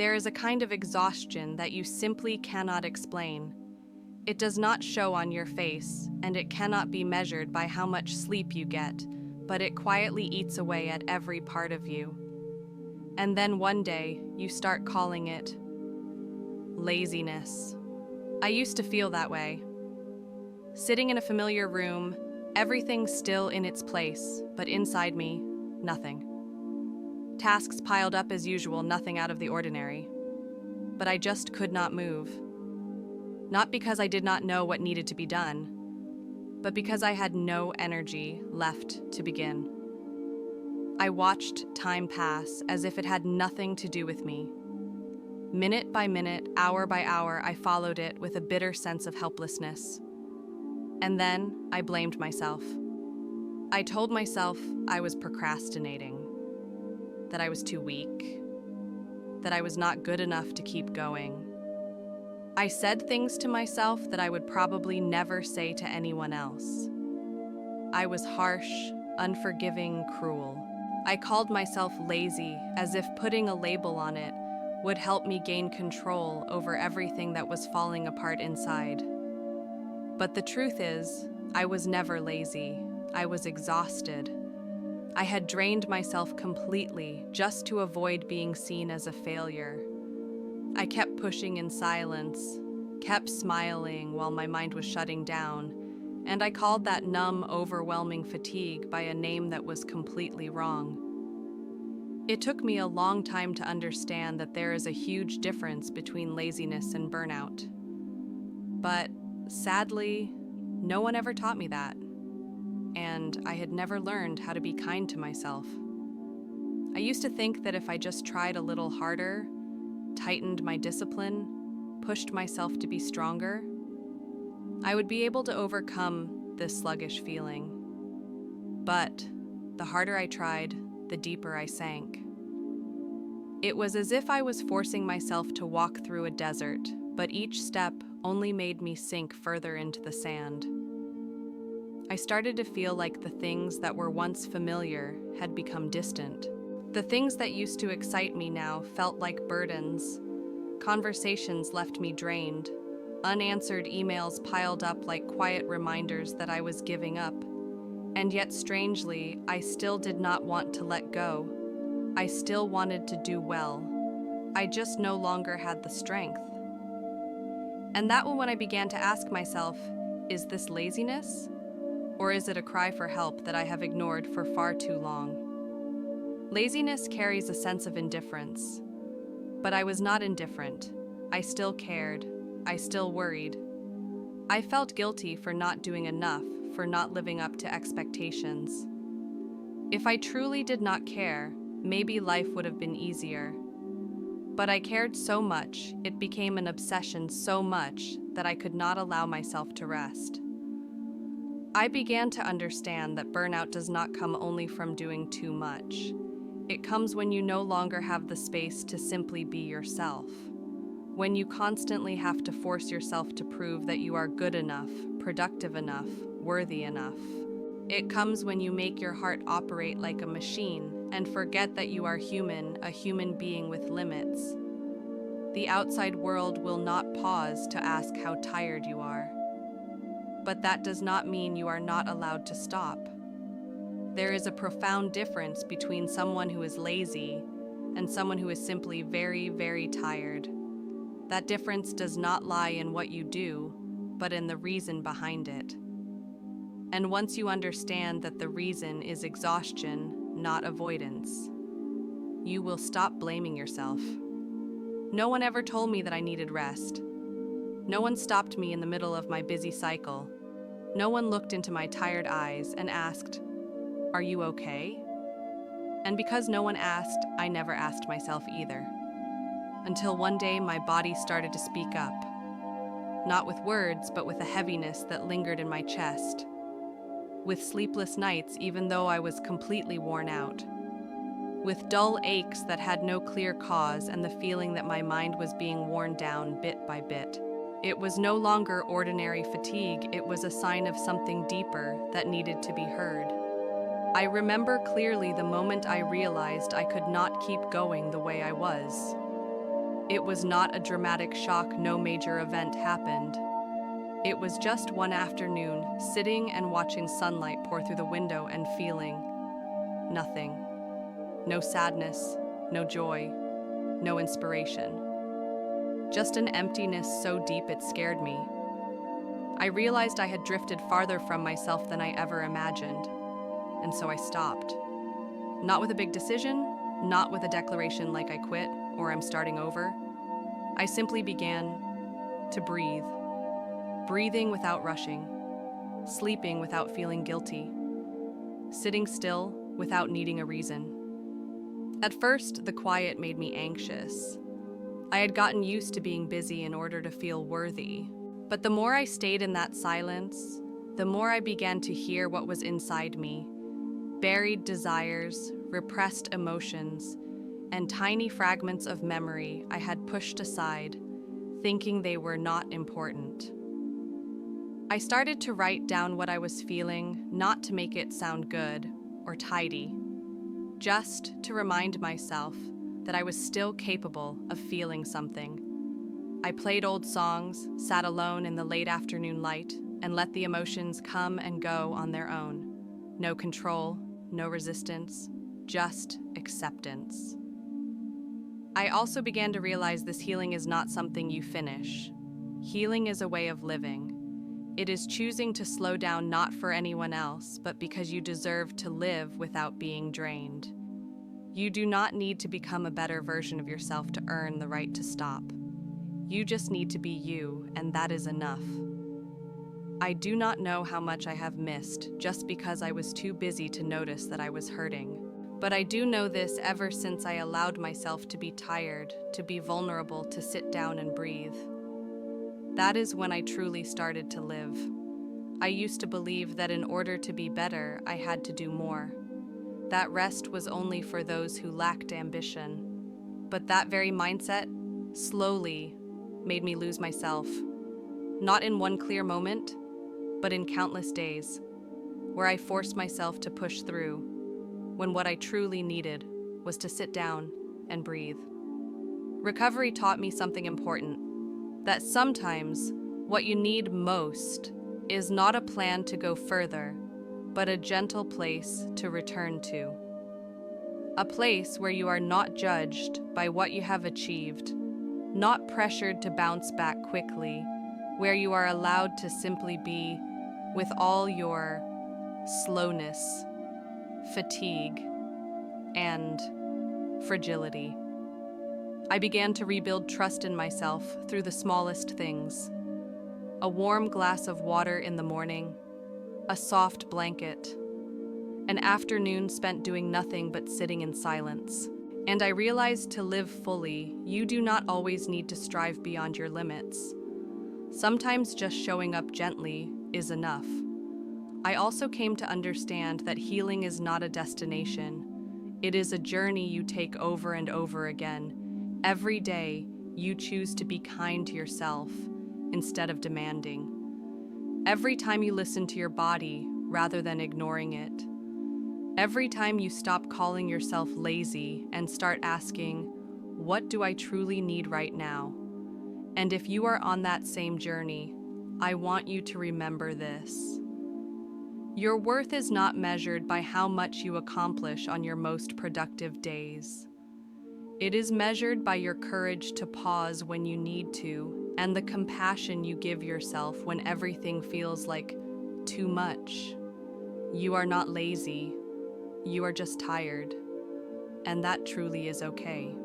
There is a kind of exhaustion that you simply cannot explain. It does not show on your face, and it cannot be measured by how much sleep you get, but it quietly eats away at every part of you. And then one day, you start calling it laziness. I used to feel that way. Sitting in a familiar room, everything still in its place, but inside me, nothing. Tasks piled up as usual, nothing out of the ordinary. But I just could not move. Not because I did not know what needed to be done, but because I had no energy left to begin. I watched time pass as if it had nothing to do with me. Minute by minute, hour by hour, I followed it with a bitter sense of helplessness. And then I blamed myself. I told myself I was procrastinating, that I was too weak, that I was not good enough to keep going. I said things to myself that I would probably never say to anyone else. I was harsh, unforgiving, cruel. I called myself lazy, as if putting a label on it would help me gain control over everything that was falling apart inside. But the truth is, I was never lazy. I was exhausted. I had drained myself completely just to avoid being seen as a failure. I kept pushing in silence, kept smiling while my mind was shutting down, and I called that numb, overwhelming fatigue by a name that was completely wrong. It took me a long time to understand that there is a huge difference between laziness and burnout. But sadly, no one ever taught me that, and I had never learned how to be kind to myself. I used to think that if I just tried a little harder, tightened my discipline, pushed myself to be stronger, I would be able to overcome this sluggish feeling. But the harder I tried, the deeper I sank. It was as if I was forcing myself to walk through a desert, but each step only made me sink further into the sand. I started to feel like the things that were once familiar had become distant. The things that used to excite me now felt like burdens. Conversations left me drained. Unanswered emails piled up like quiet reminders that I was giving up. And yet, strangely, I still did not want to let go. I still wanted to do well. I just no longer had the strength. And that was when I began to ask myself, is this laziness? Or is it a cry for help that I have ignored for far too long? Laziness carries a sense of indifference. But I was not indifferent. I still cared. I still worried. I felt guilty for not doing enough, for not living up to expectations. If I truly did not care, maybe life would have been easier. But I cared so much, it became an obsession so much that I could not allow myself to rest. I began to understand that burnout does not come only from doing too much. It comes when you no longer have the space to simply be yourself. When you constantly have to force yourself to prove that you are good enough, productive enough, worthy enough. It comes when you make your heart operate like a machine and forget that you are human, a human being with limits. The outside world will not pause to ask how tired you are. But that does not mean you are not allowed to stop. There is a profound difference between someone who is lazy and someone who is simply very, very tired. That difference does not lie in what you do, but in the reason behind it. And once you understand that the reason is exhaustion, not avoidance, you will stop blaming yourself. No one ever told me that I needed rest. No one stopped me in the middle of my busy cycle. No one looked into my tired eyes and asked, "Are you okay?" And because no one asked, I never asked myself either. Until one day my body started to speak up. Not with words, but with a heaviness that lingered in my chest. With sleepless nights, even though I was completely worn out. With dull aches that had no clear cause and the feeling that my mind was being worn down bit by bit. It was no longer ordinary fatigue, it was a sign of something deeper that needed to be heard. I remember clearly the moment I realized I could not keep going the way I was. It was not a dramatic shock, no major event happened. It was just one afternoon, sitting and watching sunlight pour through the window and feeling nothing. No sadness, no joy, no inspiration. Just an emptiness so deep it scared me. I realized I had drifted farther from myself than I ever imagined, and so I stopped. Not with a big decision, not with a declaration like I quit or I'm starting over. I simply began to breathe. Breathing without rushing, sleeping without feeling guilty, sitting still without needing a reason. At first, the quiet made me anxious. I had gotten used to being busy in order to feel worthy. But the more I stayed in that silence, the more I began to hear what was inside me. Buried desires, repressed emotions, and tiny fragments of memory I had pushed aside, thinking they were not important. I started to write down what I was feeling, not to make it sound good or tidy, just to remind myself that I was still capable of feeling something. I played old songs, sat alone in the late afternoon light, and let the emotions come and go on their own. No control, no resistance, just acceptance. I also began to realize this healing is not something you finish. Healing is a way of living. It is choosing to slow down not for anyone else, but because you deserve to live without being drained. You do not need to become a better version of yourself to earn the right to stop. You just need to be you, and that is enough. I do not know how much I have missed just because I was too busy to notice that I was hurting. But I do know this ever since I allowed myself to be tired, to be vulnerable, to sit down and breathe. That is when I truly started to live. I used to believe that in order to be better, I had to do more. That rest was only for those who lacked ambition. But that very mindset slowly made me lose myself. Not in one clear moment, but in countless days, where I forced myself to push through, when what I truly needed was to sit down and breathe. Recovery taught me something important. That sometimes what you need most is not a plan to go further, but a gentle place to return to. A place where you are not judged by what you have achieved, not pressured to bounce back quickly, where you are allowed to simply be with all your slowness, fatigue, and fragility. I began to rebuild trust in myself through the smallest things. A warm glass of water in the morning, a soft blanket, an afternoon spent doing nothing but sitting in silence. And I realized to live fully, you do not always need to strive beyond your limits. Sometimes just showing up gently is enough. I also came to understand that healing is not a destination. It is a journey you take over and over again. Every day, you choose to be kind to yourself instead of demanding. Every time you listen to your body rather than ignoring it. Every time you stop calling yourself lazy and start asking, what do I truly need right now? And if you are on that same journey, I want you to remember this. Your worth is not measured by how much you accomplish on your most productive days. It is measured by your courage to pause when you need to, and the compassion you give yourself when everything feels like too much. You are not lazy, you are just tired, and that truly is okay.